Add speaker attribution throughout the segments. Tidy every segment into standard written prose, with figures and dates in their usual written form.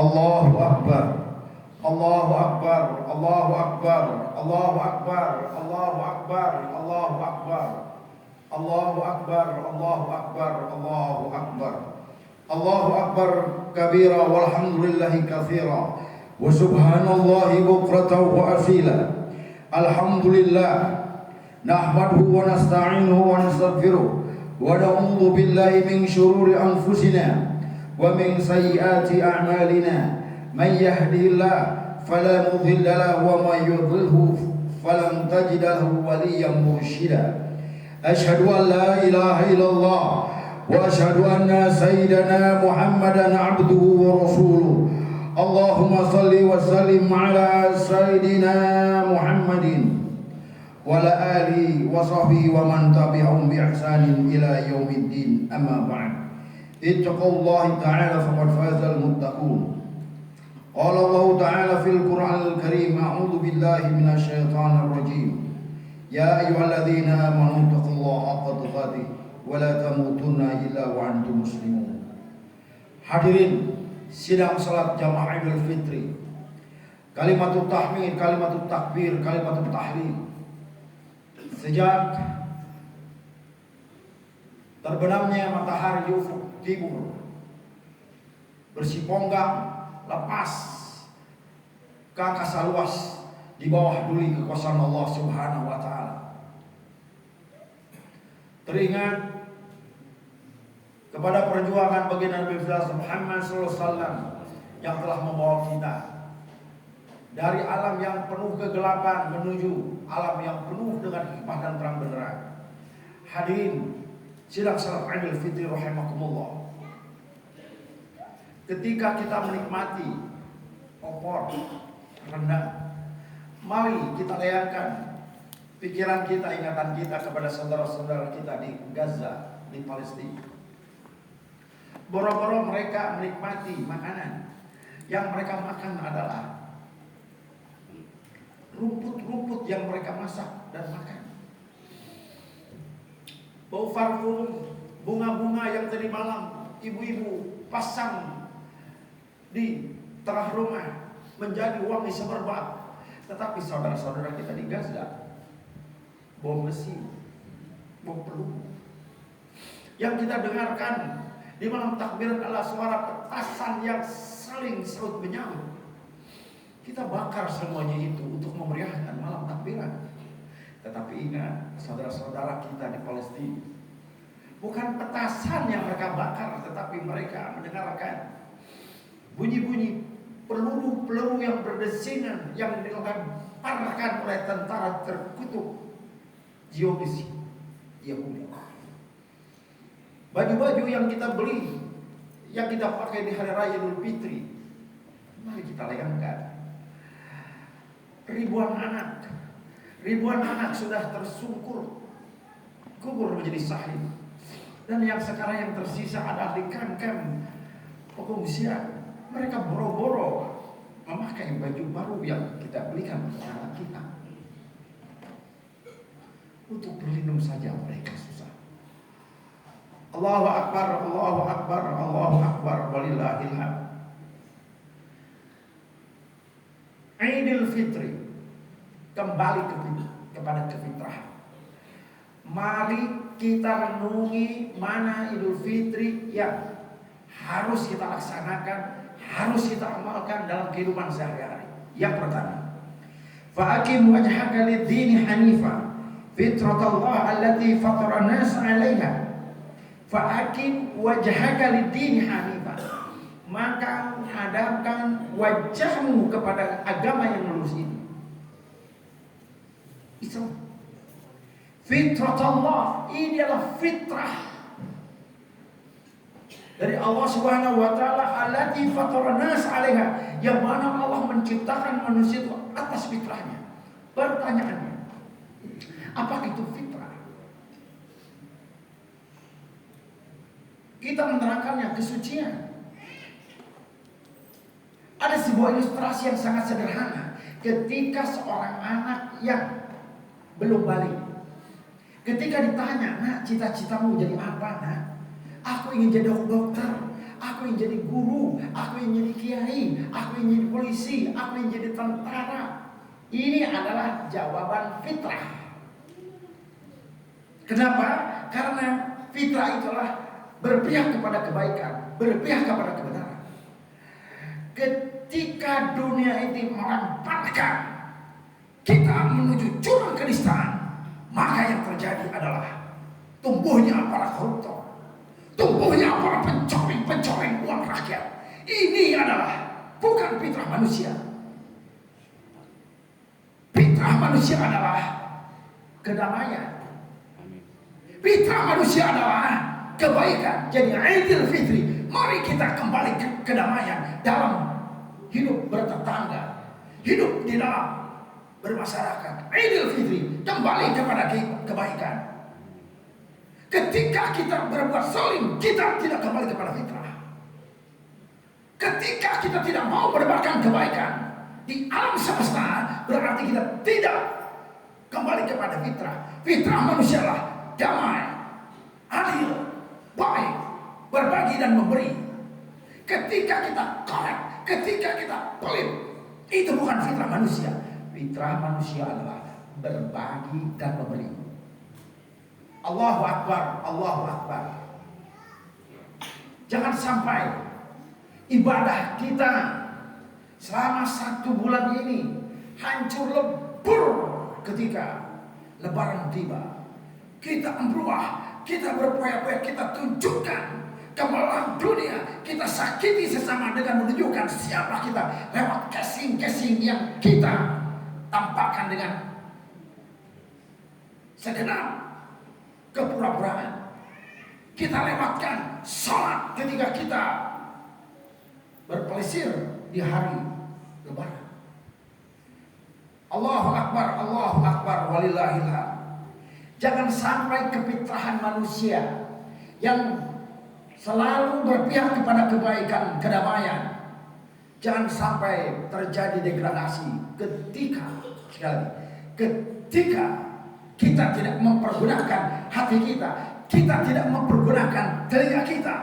Speaker 1: Allahu Akbar, Allahu Akbar, Allahu Akbar, Allahu Akbar, Allahu Akbar, Allahu Akbar, Allahu Akbar, Allahu Akbar, Allahu Akbar, Allahu Akbar kabira walhamdulillahi katsira wa subhanallahi bukratan wa asila. Alhamdulillah nahmaduhu wa nasta'inuhu wa nastaghfiruh wa na'udzu billahi min shururi anfusina wa min sayyiati a'malina. Man yahdihillahu fala mudilla lahu wa man yudlilhu falan tajida lahu waliyyan mursyida. Asyhadu an la ilaha illallah wa asyhadu anna sayyidana Muhammadan abduhu wa rasuluh. Allahumma salli wa sallim ala sayyidina Muhammadin wa ala alihi wa sahbihi wa man tabi'ahum bi ihsanin ila yaumiddin. Amma ba'd. Ittaqullaha ta'ala faqad fazal muttaqun. Qala Allah ta'ala fil Qur'anil Karim, a'udzu billahi minasy syaithanir rajim. Ya ayyuhalladzina amanu taqullaha haqqa tuqatih wa la tamutunna illa wa antum muslimun. Hadirin sidang salat jamaah Idul Fitri, kalimatut tahmid, kalimatut takbir, kalimatut tahlil. Sejak terbenamnya matahari di ufuk timur, bersiponggang lepas ke angkasa luas di bawah duli kekuasaan Allah Subhanahu wa taala. Teringat kepada perjuangan baginda Nabi Muhammad sallallahu alaihi wasallam yang telah membawa kita dari alam yang penuh kegelapan menuju alam yang penuh dengan hikmah dan terang benderang. Hadirin sidang salat Idul Fitri rahimakumullah. Ketika kita menikmati opor, rendang, mari kita layangkan pikiran kita, ingatan kita kepada saudara-saudara kita di Gaza, di Palestina. Boro-boro mereka menikmati makanan, yang mereka makan adalah rumput-rumput yang mereka masak dan makan. Bau parfum, bunga-bunga yang tadi malam ibu-ibu pasang di tengah rumah menjadi wangi semerbak. Tetapi saudara-saudara kita di Gaza, bom mesin, bom peluru. Yang kita dengarkan di malam takbiran adalah suara petasan yang saling serut menyahut. Kita bakar semuanya itu untuk memeriahkan malam takbiran. Tetapi ingat, saudara-saudara kita di Palestina, bukan petasan yang mereka bakar, tetapi mereka mendengarkan bunyi-bunyi peluru-peluru yang berdesingan yang dilemparkan oleh tentara terkutuk Zionis Yahudi. Baju-baju yang kita beli, yang kita pakai di hari raya Idul Fitri, mari kita layangkan. Ribuan anak sudah tersungkur kubur menjadi syahid. Dan yang sekarang yang tersisa adalah di kamp-kamp pengungsian. Mereka boro-boro memakai baju baru yang kita belikan untuk anak kita. Untuk berlindung saja mereka susah. Allahu Akbar, Allahu Akbar, Allahu Akbar, walillahil hamd. Idul Fitri kembali kepada kefitrahan. Mari kita renungi mana Idul Fitri yang harus kita laksanakan, harus kita amalkan dalam kehidupan sehari-hari. Yang pertama, fa'aqim wajhaka lid-dini hanifa fitratallah allati fatara an-nas 'alaiha. Fa'aqim wajhaka lid-dini hanifa. Maka hadapkan wajahmu kepada agama yang lurus ini. Islam. Fitratallah, ini adalah fitrah dari Allah Subhanahu wa taala allati fatara nas 'alaiha, yang mana Allah menciptakan manusia itu atas fitrahnya. Pertanyaannya, apakah itu fitrah? Kita menerangkannya kesucian. Ada sebuah ilustrasi yang sangat sederhana. Ketika seorang anak yang belum balik, ketika ditanya, "Nak, cita-citamu jadi apa, Nak?" "Aku ingin jadi dokter, aku
Speaker 2: ingin jadi guru, aku ingin jadi kiai, aku ingin jadi polisi, aku ingin jadi tentara. Ini adalah jawaban fitrah. Kenapa? Karena fitrah itulah berpihak kepada kebaikan, berpihak kepada kebenaran. Ketika dunia ini melemparkan kita menuju jurang kenistaan, maka yang terjadi adalah tumbuhnya para koruptor, tumbuhnya para pencuri-pencuri uang rakyat. Ini adalah bukan fitrah manusia. Fitrah manusia adalah kedamaian. Fitrah manusia adalah kebaikan. Jadi Idul Fitri, mari kita kembali ke kedamaian dalam hidup bertetangga, hidup di dalam bermasyarakat. Idul Fitri kembali kepada kebaikan. Ketika kita berbuat zalim, kita tidak kembali kepada fitrah. Ketika kita tidak mau menebarkan kebaikan di alam semesta, berarti kita tidak kembali kepada fitrah. Fitrah manusia lah damai, adil, baik, berbagi dan memberi. Ketika kita korek, ketika kita pelit, itu bukan fitrah manusia. Fitrah manusia adalah berbagi dan memberi. Allahu Akbar, Allahu Akbar. Jangan sampai ibadah kita selama 1 bulan ini hancur lebur ketika Lebaran tiba. Kita berubah, kita berpoya-poya, kita tunjukkan kemalang dunia, kita sakiti sesama dengan menunjukkan siapa kita lewat casing-casing yang kita tampakkan dengan segenap kepura-puraan. Kita lewatkan sholat ketika kita berpelesir di hari Lebaran. Allahu Akbar, Allahu Akbar, walillahil hamd. Jangan sampai kefitrahan manusia yang selalu berpihak kepada kebaikan, kedamaian, jangan sampai terjadi degradasi ketika kita tidak mempergunakan hati kita, kita tidak mempergunakan telinga kita,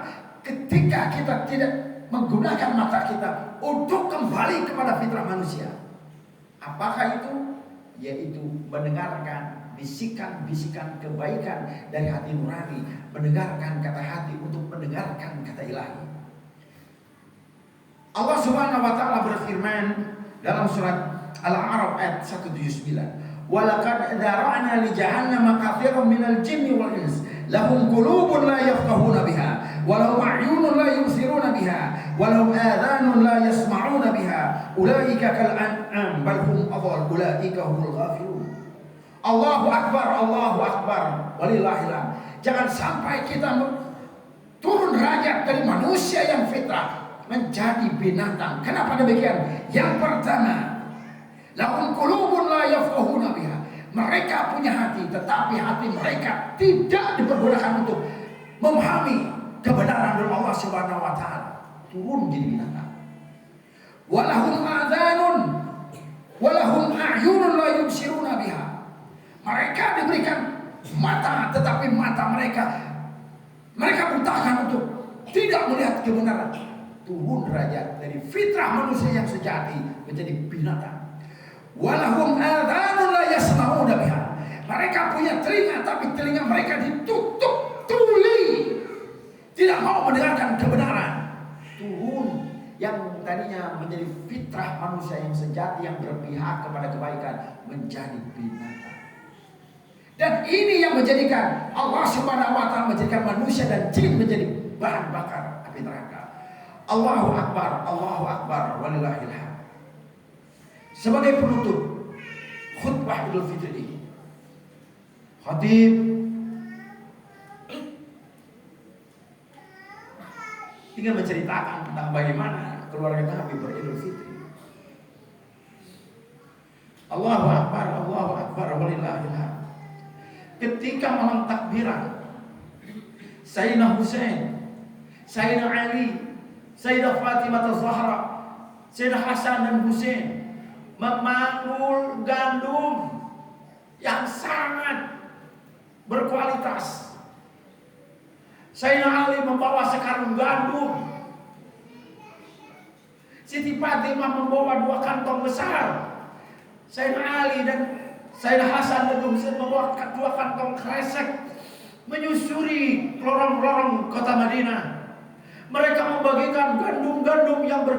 Speaker 2: ketika kita tidak menggunakan mata kita untuk kembali kepada fitrah manusia. Apakah itu? Yaitu mendengarkan bisikan-bisikan kebaikan dari hati nurani, mendengarkan kata hati untuk mendengarkan kata ilahi. Allah Subhanahu wa taala berfirman dalam surat Al-A'raf ayat 179, "Walaqad dzara'na li jahannama katsiran minal jinni wal ins, lahum qulubun la yafqahuna biha, wa lahum a'yunun la yubsiruna biha, wa lahum adhanun la yasma'una biha, ulaika kal an'am bal hum adall, ulaika humul ghafilun." Allahu Akbar, Allahu Akbar, walillahil hamd. Jangan sampai kita turun derajat dari manusia yang fitrah menjadi binatang. Kenapa demikian? Yang pertama, lahum qulubun la yafqahuna biha. Mereka punya hati, tetapi hati mereka tidak dipergunakan untuk memahami kebenaran dari Allah Subhanahu wa taala. Turun jadi binatang. Walahum adhanun walahum a'yunun la yubsiruna biha. Mereka diberikan mata, tetapi mata mereka butakan untuk tidak melihat kebenaran. Turun derajat dari fitrah manusia yang sejati menjadi binatang. Walahum adhanun la yasma'una biha. Mereka punya telinga, tapi telinga mereka ditutup tuli, tidak mau mendengarkan kebenaran. Turun yang tadinya menjadi fitrah manusia yang sejati yang berpihak kepada kebaikan menjadi binatang. Dan ini yang menjadikan Allah Subhanahu wa taala menjadikan manusia dan jin menjadi bahan bakar api neraka. Allahu Akbar, Allahu Akbar, walillahil hamd. Sebagai penutup khutbah Idul Fitri ini, khatib ingin menceritakan tentang bagaimana keluarga Nabi beridul fitri. Allahu Akbar, Allahu Akbar, walillahil hamd. Ketika malam takbiran, Sayyidina Husain, Sayyidina Ali, Sayyidah Fatimah Az-Zahra, Sayyidina Hasan dan Husain memanggul gandum yang sangat berkualitas. Sayyidina Ali membawa sekarung gandum Siti Fatimah membawa 2 kantong besar. Sayyidina Ali dan Sayyidina Hasan dan Husain membawa 2 kantong kresek menyusuri lorong-lorong kota Madinah. Mereka membagikan gandum-gandum yang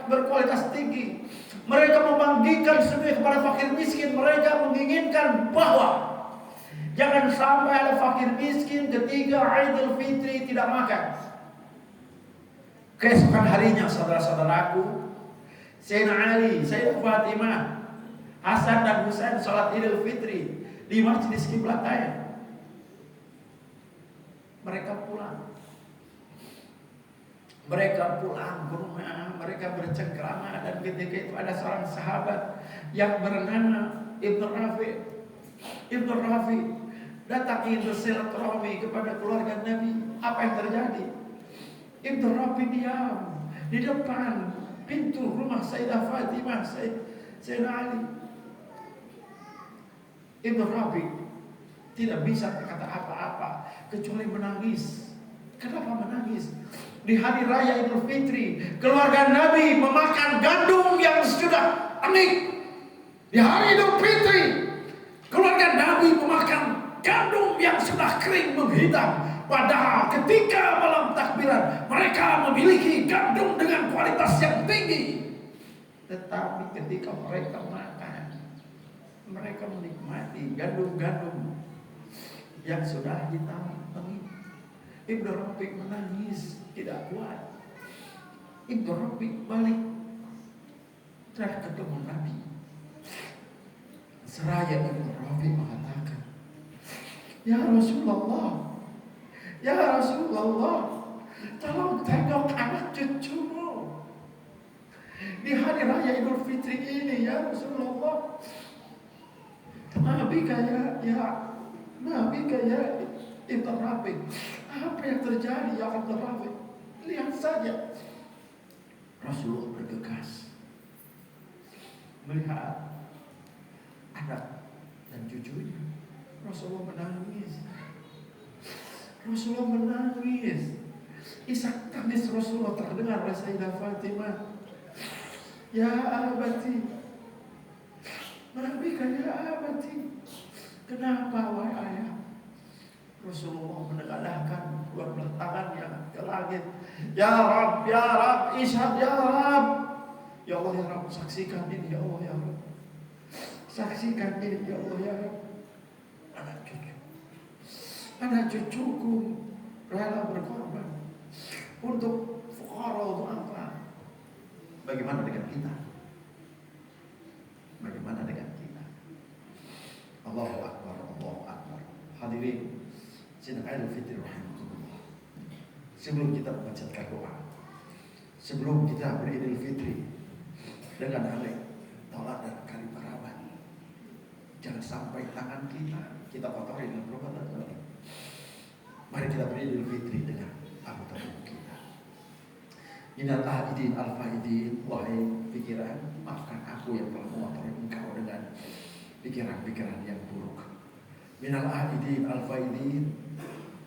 Speaker 2: berkualitas tinggi. Mereka membagikan semua kepada fakir miskin. Mereka menginginkan bahwa jangan sampai ada fakir miskin ketika Idul Fitri tidak makan. Keesokan harinya, saudara-saudaraku, Sayyidina Ali, Sayyidah Fatimah, Hasan dan Husain salat Idul Fitri di Masjid Qiblatain. Mereka pulang. Mereka pulang ke rumah, mereka bercengkrama, dan ketika itu ada seorang sahabat yang bernama Ibnu Rafi. Ibnu Rafi datang bersilaturahmi kepada keluarga Nabi. Apa yang terjadi? Ibnu Rafi diam di depan pintu rumah Sayyidah Fatimah, Sayyidina Ali. Ibnu Rafi tidak bisa berkata apa-apa kecuali menangis. Kenapa menangis? Di hari raya Idul Fitri, keluarga Nabi memakan gandum yang sudah anik. Di hari Idul Fitri, keluarga Nabi memakan gandum yang sudah kering menghitam. Padahal ketika malam takbiran, mereka memiliki gandum dengan kualitas yang tinggi. Tetapi ketika mereka makan, mereka menikmati gandum-gandum yang sudah hitam pengit. Ibnu Rafiq menangis, tidak kuat. Ibnu Rafiq balik dan ketemu Nabi. Seraya Ibnu Rafiq mengatakan, Ya Rasulullah, Ya Rasulullah, tolong tengok anak cucumu di hari raya Idul Fitri ini, ya Rasulullah. Nabi kaya Ibnu Rafiq, apa yang terjadi ya Ibnu Rafiq? Lihat saja. Rasulullah bergegas melihat anak dan cucunya. Rasulullah menangis. Rasulullah menangis. Isak tangis Rasulullah terdengar oleh Sayyidah Fatimah. Ya abati, Nabika ya abati, kenapa wahai ayah? Rasulullah menengadahkan dua belah tangannya ke langit. Ya Rabb, ya Rabb, ishad ya Rabb. Ya Allah ya Rabb, saksikan ini ya Allah ya Rabb. Saksikan ini ya Allah ya Rabb. Anak cucuku rela berkorban untuk fuqara, untuk apa? Bagaimana dengan kita? Bagaimana dengan kita? Allahu Akbar, Allahu Akbar. Hadirin sidang Idul Fitri rahimakumullah. Sebelum kita membacakan doa, sebelum kita beridul fitri dengan halik tolak dan karib kerabat, jangan sampai tangan kita kotori dengan perbuatan zalim. Mari kita beridul fitri dengan anggota tubuh kita. Minal aidin al-faidin, wahai pikiran, maafkan aku yang telah mengotori engkau dengan pikiran-pikiran yang buruk. Minal aidin al-faidin,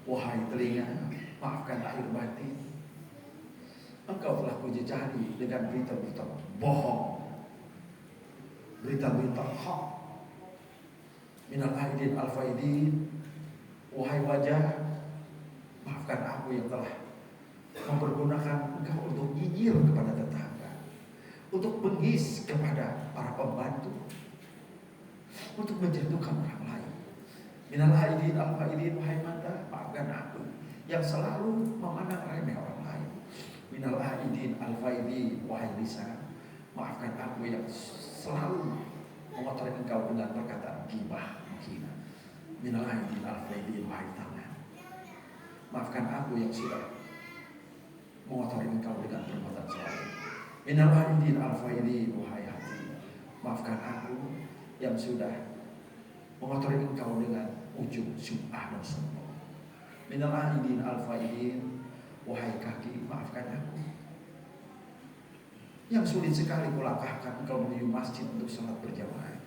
Speaker 2: wahai telinga, maafkan lahir batin. Engkau telah kujejali dengan berita-berita bohong, berita-berita hak. Minal aidin al-faidin, wahai wajah, maafkan aku yang telah mempergunakan engkau untuk nyinyir kepada tetangga, untuk bengis kepada para pembantu, untuk menjatuhkan orang lain. Minal aidin al-faidin, wahai mata, maafkan aku yang selalu memandang remeh orang lain. Minal aidin al-faidin, wahai lisan, maafkan aku yang selalu mengotori engkau dengan perkataan ghibah, menghina. Minal aidin al-faidin, wahai tangan, maafkan aku yang sudah mengotori engkau dengan perbuatan zalim. Minal aidin al-faidin, wahai hati, maafkan aku yang sudah mengotori engkau dengan ujung syubhah dan sombong. Minal aidin al-faidin, wahai kaki, maafkan aku yang sulit sekali kulangkahkan engkau menuju masjid untuk salat berjamaah.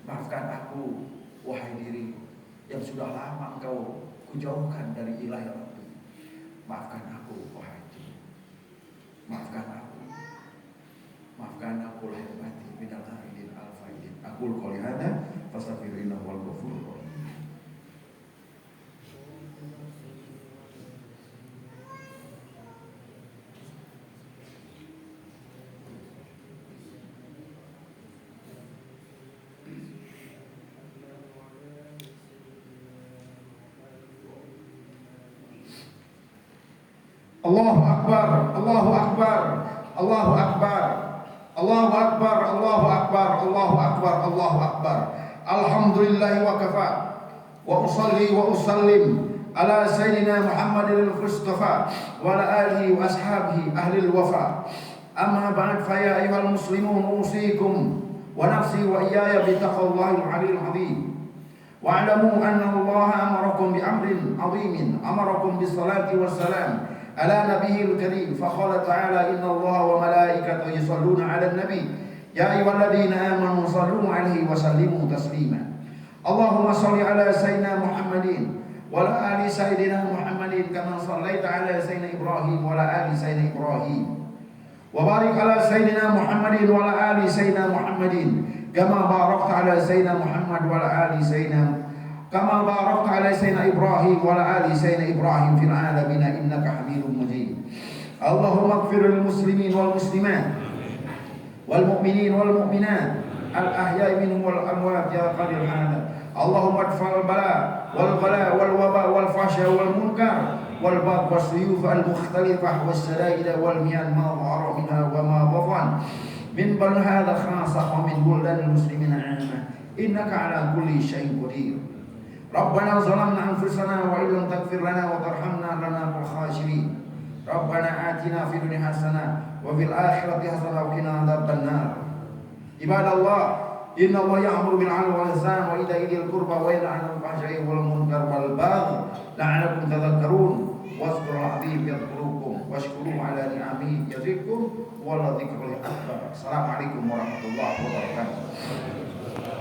Speaker 2: Maafkan aku, wahai diri, yang sudah lama engkau kujauhkan dari ilahi Rabbi. Maafkan aku, wahai diri. Maafkan aku
Speaker 1: Allahu Akbar, Allahu Akbar, Allahu Akbar, Allahu Akbar, Allahu Akbar, Allahu Akbar, Allahu Akbar. Alhamdulillah wa kafa, wa usalli wa usallim ala sayyidina Muhammadil Mustafa wa ala alihi wa ashabihi ahlil wafa. Amma ba'd, fa ya ayyuhal muslimun usikum wa nafsi wa iyaya bi taqwallahil aliyil azim. Wa'lamu anna Allah amarakum bi amrin azimin, amarakum bis salati was salam ala nabiyil karim. Fa qala ta'ala inna Allah wa malaikatahu yusalluna 'alan nabi ya ayyuhalladzina amanu sallu 'alaihi wa sallimu taslima. Allahumma shalli ala sayyidina Muhammadin wa ala ali sayyidina Muhammadin kama shallaita ala sayyidina Ibrahim wa ala ali sayyidina Ibrahim. Wa barik ala sayyidina Muhammadin wa ala ali sayyidina Muhammadin kama barakta ala sayyidina Muhammad wa ala ali sayyidina kama barakta ala sayyidina Ibrahim wa ala ali sayyidina Ibrahim fil alamin innaka Hamidum Majid. Allahumma ighfir lil muslimin wal muslimat wal mu'minin wal mu'minat al ahya'i minhum wal amwat ya qadir hada. Allahumma adfa'al bala wal ghala wal waba wal fahsya wal munkar wal bagh was suyuf al mukhtalifah was sadaid wal miyan ma dhahara minha wa ma batan min bal hadha khassa wa min buldan al muslimin 'amma innaka ala kulli shay'in qadir. Rabbana zalamna anfusana wa illam taghfir lana wa tarhamna lanakunanna minal khasirin. Rabbana atina fid dunya hasanah wa fil akhirati hasanah wa qina adzabannar. Ibadallah, inna Allah ya'muru bil 'adli wal ihsan wa ita'i dzil qurba wa yanha 'anil fahsya'i wal munkar wal baghi la'allakum tadhakkarun. Wazkurul 'azim yadhkurukum washkuru 'ala ni'amihi yazidkum wa la dzikrullahi akbar. Assalamualaikum warahmatullahi wabarakatuh.